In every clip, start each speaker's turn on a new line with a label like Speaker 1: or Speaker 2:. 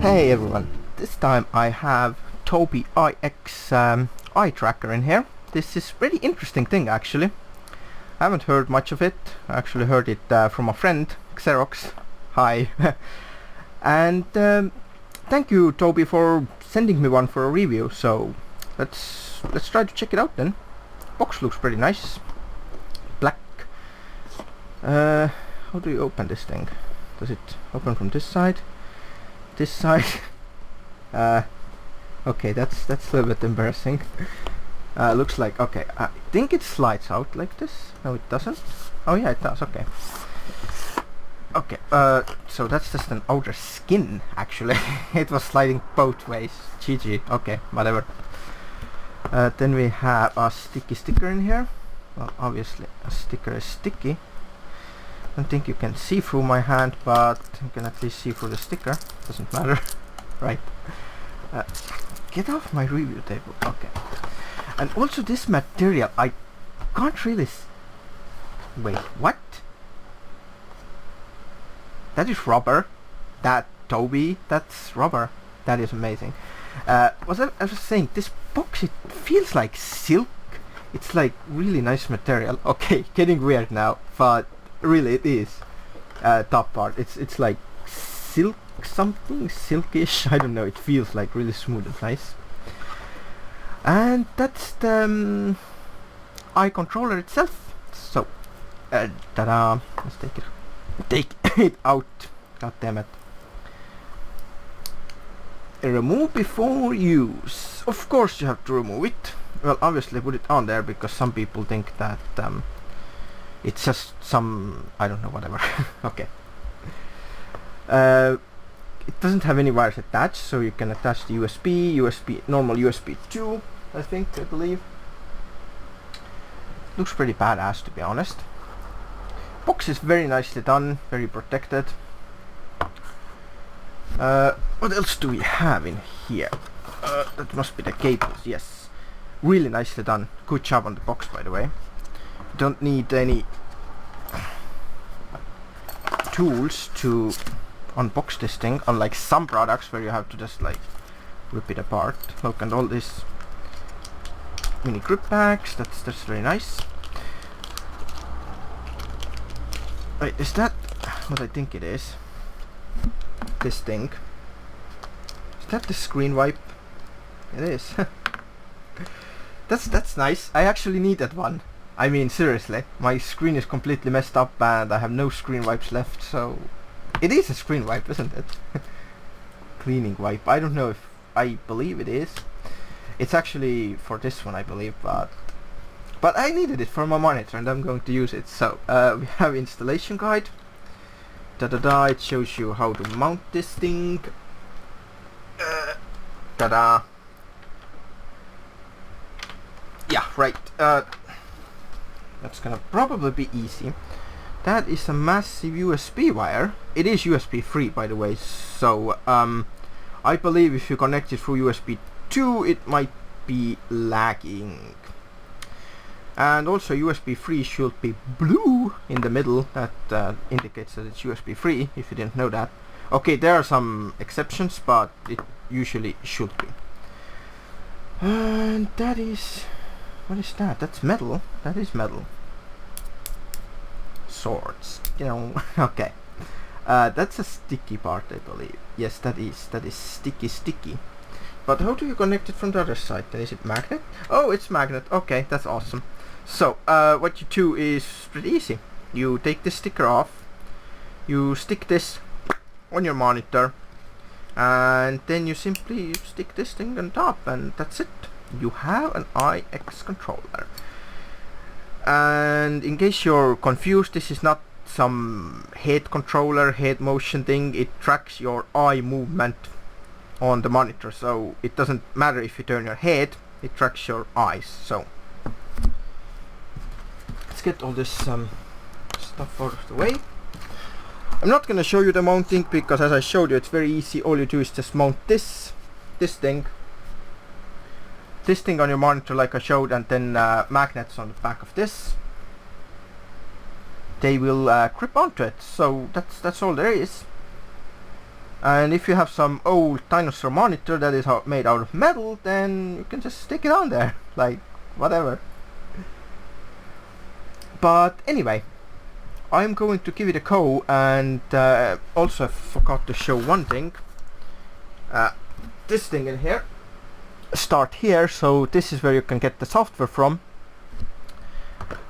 Speaker 1: Hey everyone, this time I have Tobii EyeX Eyetracker in here. This is really interesting thing actually. I haven't heard much of it. I actually heard it from a friend, Xerox. Hi. And thank you Tobii for sending me one for a review. So let's try to check it out then. Box looks pretty nice. Black. How do you open this thing? Does it open from this side? This side? Okay, that's a little bit embarrassing. Looks like, okay, I think it slides out like this. No, it doesn't. Oh yeah, it does, okay. Okay, so that's just an outer skin, actually. It was sliding both ways. GG, okay, whatever. Then we have a sticky sticker in here. Well, obviously, a sticker is sticky. I don't think you can see through my hand, but you can at least see through the sticker. Doesn't matter. Right. Get off my review table. Okay. And also this material, I can't really wait, what? That is rubber. That Tobii, that's rubber. That is amazing. I was saying, this box, it feels like silk. It's like really nice material. Okay, getting weird now, but really it is. Top part, it's like silk something, silkish, I don't know, it feels like really smooth and nice. And that's the eye controller itself. So ta-da, let's take it out. God damn it. Remove before use. Of course you have to remove it. Well, obviously put it on there because some people think that it's just some, I don't know, whatever. Okay. It doesn't have any wires attached, so you can attach the normal USB 2, I believe. Looks pretty badass, to be honest. Box is very nicely done, very protected. What else do we have in here? That must be the cables, yes. Really nicely done. Good job on the box, by the way. Don't need any tools to unbox this thing, unlike some products where you have to just like rip it apart. Look, and all these mini grip bags, that's very nice. Wait, is that what I think it is? This thing. Is that the screen wipe? It is. That's nice. I actually need that one. I mean, seriously, my screen is completely messed up and I have no screen wipes left, so it is a screen wipe, isn't it? Cleaning wipe. I don't know if I believe it is. It's actually for this one, I believe, but I needed it for my monitor and I'm going to use it. So we have installation guide. Da-da-da, it shows you how to mount this thing. Ta-da. Yeah, right. That's gonna probably be easy. That is a massive USB wire. It is USB 3, by the way, so I believe if you connect it through USB 2 it might be lagging. And also USB 3 should be blue in the middle. That indicates that it's USB 3, if you didn't know that. Okay, there are some exceptions, but it usually should be. And that is... what is that? That's metal. That is metal. Swords. You know, okay. That's a sticky part, I believe. Yes, that is sticky. But how do you connect it from the other side? Then is it magnet? Oh, it's magnet. Okay, that's awesome. So, what you do is pretty easy. You take this sticker off. You stick this on your monitor. And then you simply stick this thing on top, and that's it. You have an EyeX controller. And in case you're confused, this is not some head controller, head motion thing. It tracks your eye movement on the monitor, so it doesn't matter if you turn your head, it tracks your eyes. So let's get all this stuff out of the way. I'm not gonna show you the mounting because, as I showed you, it's very easy. All you do is just mount this thing on your monitor like I showed, and then magnets on the back of this. They will grip onto it, so that's all there is. And if you have some old dinosaur monitor that is made out of metal, then you can just stick it on there, like whatever. But anyway, I'm going to give it a go, and also I forgot to show one thing. This thing in here, start here, so this is where you can get the software from.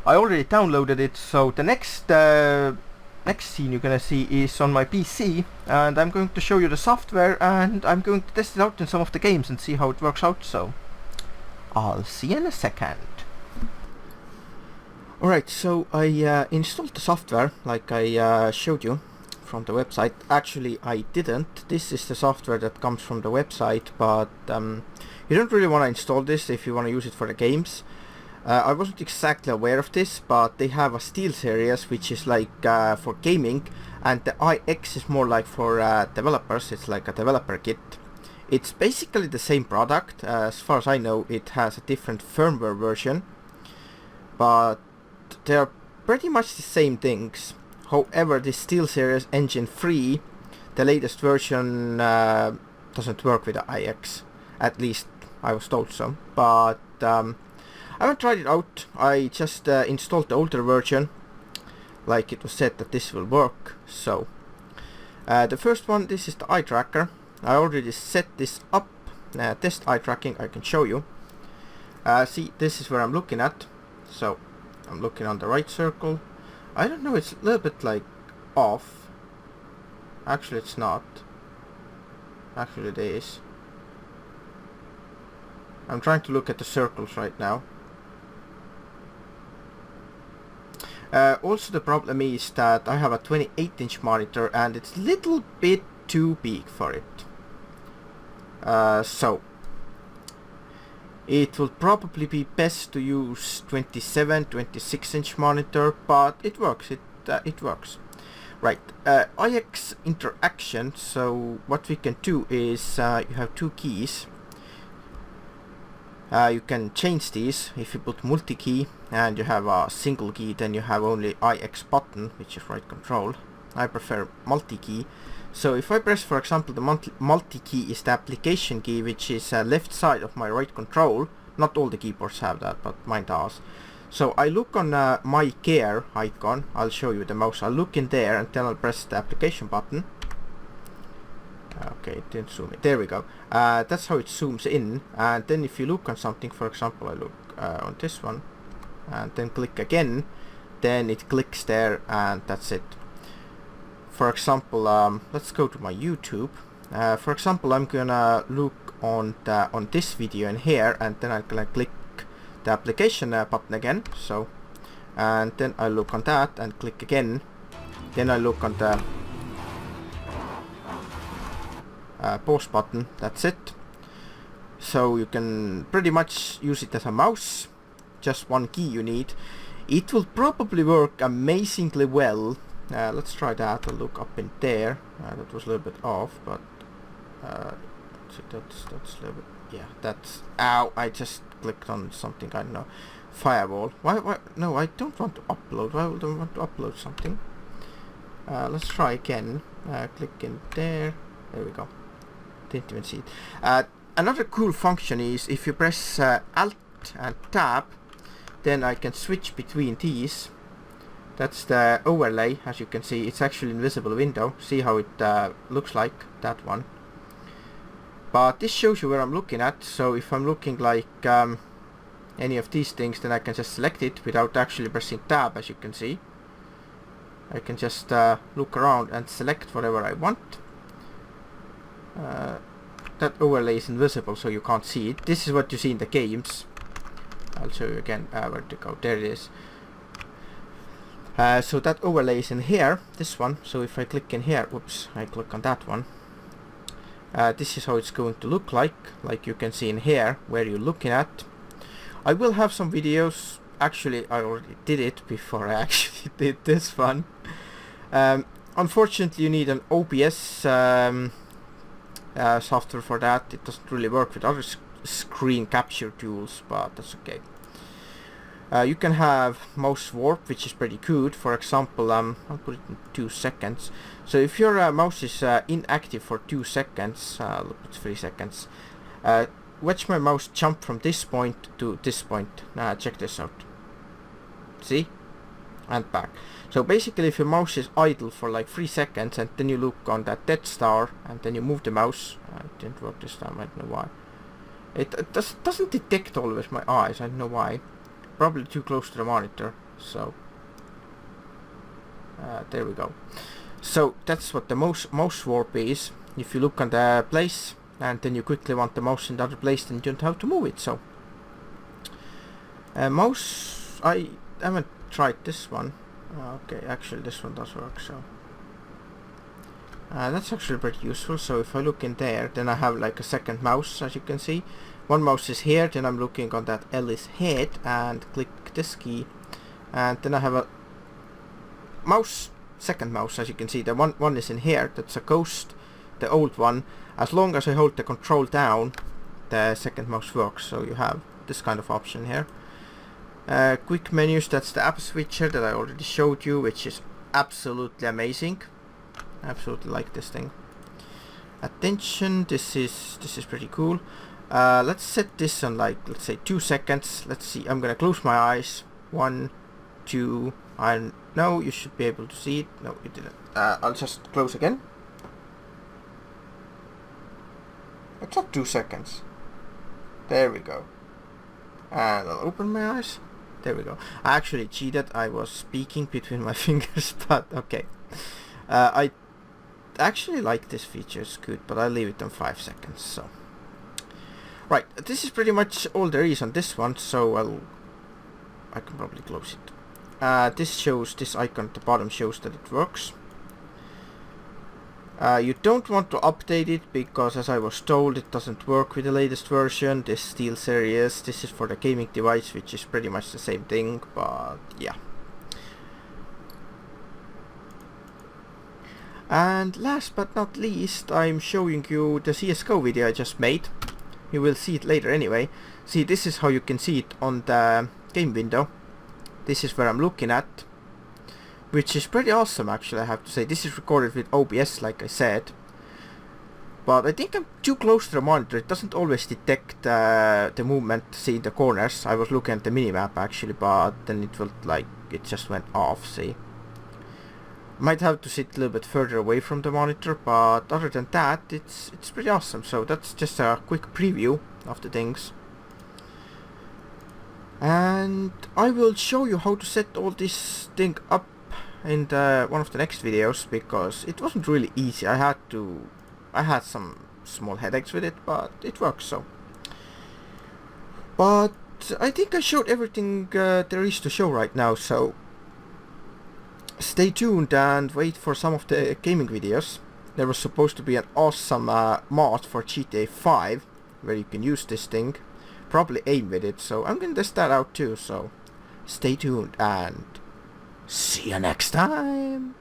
Speaker 1: I already downloaded it, so the next scene you're gonna see is on my PC, and I'm going to show you the software, and I'm going to test it out in some of the games and see how it works out, so I'll see you in a second. Alright, so I installed the software like I showed you from the website. Actually, I didn't. This is the software that comes from the website, but you don't really want to install this if you want to use it for the games. I wasn't exactly aware of this, but they have a Steelseries which is like for gaming, and the EyeX is more like for developers. It's like a developer kit. It's basically the same product. As far as I know, it has a different firmware version, but they are pretty much the same things. However, the Steelseries Engine 3, the latest version, doesn't work with the EyeX. At least I was told so. But I haven't tried it out. I just installed the older version, like it was said that this will work. So the first one, this is the eye tracker. I already set this up. Test eye tracking, I can show you. See, this is where I'm looking at. So I'm looking on the right circle. I don't know, it's a little bit like off. Actually it's not. Actually it is. I'm trying to look at the circles right now. Also the problem is that I have a 28-inch monitor and it's a little bit too big for it. So it will probably be best to use 26-inch monitor, but it works. It works. Right, EyeX interaction. So what we can do is you have two keys. You can change these. If you put multi-key and you have a single key, then you have only EyeX button, which is right control. I prefer multi-key. So if I press, for example, the multi-key is the application key, which is left side of my right control. Not all the keyboards have that, but mine does. So I look on my gear icon. I'll show you the mouse. I'll look in there and then I'll press the application button. Okay, it didn't zoom in. There we go. That's how it zooms in. And then if you look on something, for example, I look on this one and then click again, then it clicks there and that's it. For example, let's go to my YouTube. For example, I'm gonna look on this video in here, and then I'm gonna click the application button again. So, and then I look on that and click again. Then I look on the pause button. That's it. So you can pretty much use it as a mouse. Just one key you need. It will probably work amazingly well. Let's try that. I'll look up in there. That was a little bit off, but that's a little bit. Yeah, that's. Ow! I just clicked on something. I don't know. Firewall. Why? No, I don't want to upload. Why would I want to upload something? Let's try again. Click in there. There we go. Didn't even see it. Another cool function is if you press Alt and Tab, then I can switch between these. That's the overlay. As you can see, it's actually invisible window. See how it looks like, that one. But this shows you where I'm looking at. So if I'm looking like any of these things, then I can just select it without actually pressing tab. As you can see, I can just look around and select whatever I want. That overlay is invisible, so you can't see it. This is what you see in the games. I'll show you again where to go. There it is. So that overlay is in here, this one. So if I click in here, whoops, I click on that one. This is how it's going to look like you can see in here where you're looking at. I will have some videos. Actually, I already did it before I actually did this one. Unfortunately, you need an OBS software for that. It doesn't really work with other screen capture tools, but that's okay. You can have mouse warp, which is pretty good. For example, I'll put it in 2 seconds. So if your mouse is inactive for 2 seconds, look, it's 3 seconds. Watch my mouse jump from this point to this point. Check this out. See? And back. So basically, if your mouse is idle for like 3 seconds, and then you look on that dead star, and then you move the mouse. It didn't work this time, I don't know why. It doesn't detect always my eyes, I don't know why. Probably too close to the monitor, so there we go. So that's what the mouse warp is. If you look on the place and then you quickly want the mouse in the other place, then you don't have to move it. So mouse, I haven't tried this one. Okay, actually this one does work, so that's actually pretty useful. So if I look in there, then I have like a second mouse, as you can see. One mouse is here, then I'm looking on that Ellie's head and click this key, and then I have a mouse, second mouse, as you can see. The one is in here, that's a ghost, the old one. As long as I hold the control down, the second mouse works. So you have this kind of option here. Quick menus, that's the app switcher that I already showed you, which is absolutely amazing. Absolutely like this thing. Attention, this is pretty cool. Let's set this on like, let's say 2 seconds. Let's see, I'm gonna close my eyes. 1, 2, no, you should be able to see it. No, you didn't. I'll just close again. It's not 2 seconds. There we go. And I'll open my eyes. There we go. I actually cheated. I was speaking between my fingers, but okay. I actually like this feature, it's good, but I'll leave it on 5 seconds, so. Right, this is pretty much all there is on this one, so I can probably close it. This icon at the bottom shows that it works. You don't want to update it because, as I was told, it doesn't work with the latest version. This Steelseries, this is for the gaming device, which is pretty much the same thing, but yeah. And last but not least, I'm showing you the CSGO video I just made. You will see it later anyway. See, this is how you can see it on the game window. This is where I'm looking at, which is pretty awesome actually, I have to say. This is recorded with OBS, like I said. But I think I'm too close to the monitor. It doesn't always detect the movement, see, in the corners. I was looking at the minimap actually, but then it felt like it just went off, see. Might have to sit a little bit further away from the monitor, but other than that, it's pretty awesome. So that's just a quick preview of the things. And I will show you how to set all this thing up in one of the next videos, because it wasn't really easy. I had some small headaches with it, but it works, so. But I think I showed everything there is to show right now, so stay tuned and wait for some of the gaming videos. There was supposed to be an awesome mod for GTA 5 where you can use this thing, probably aim with it, so I'm gonna test that out too, so stay tuned and see you next time.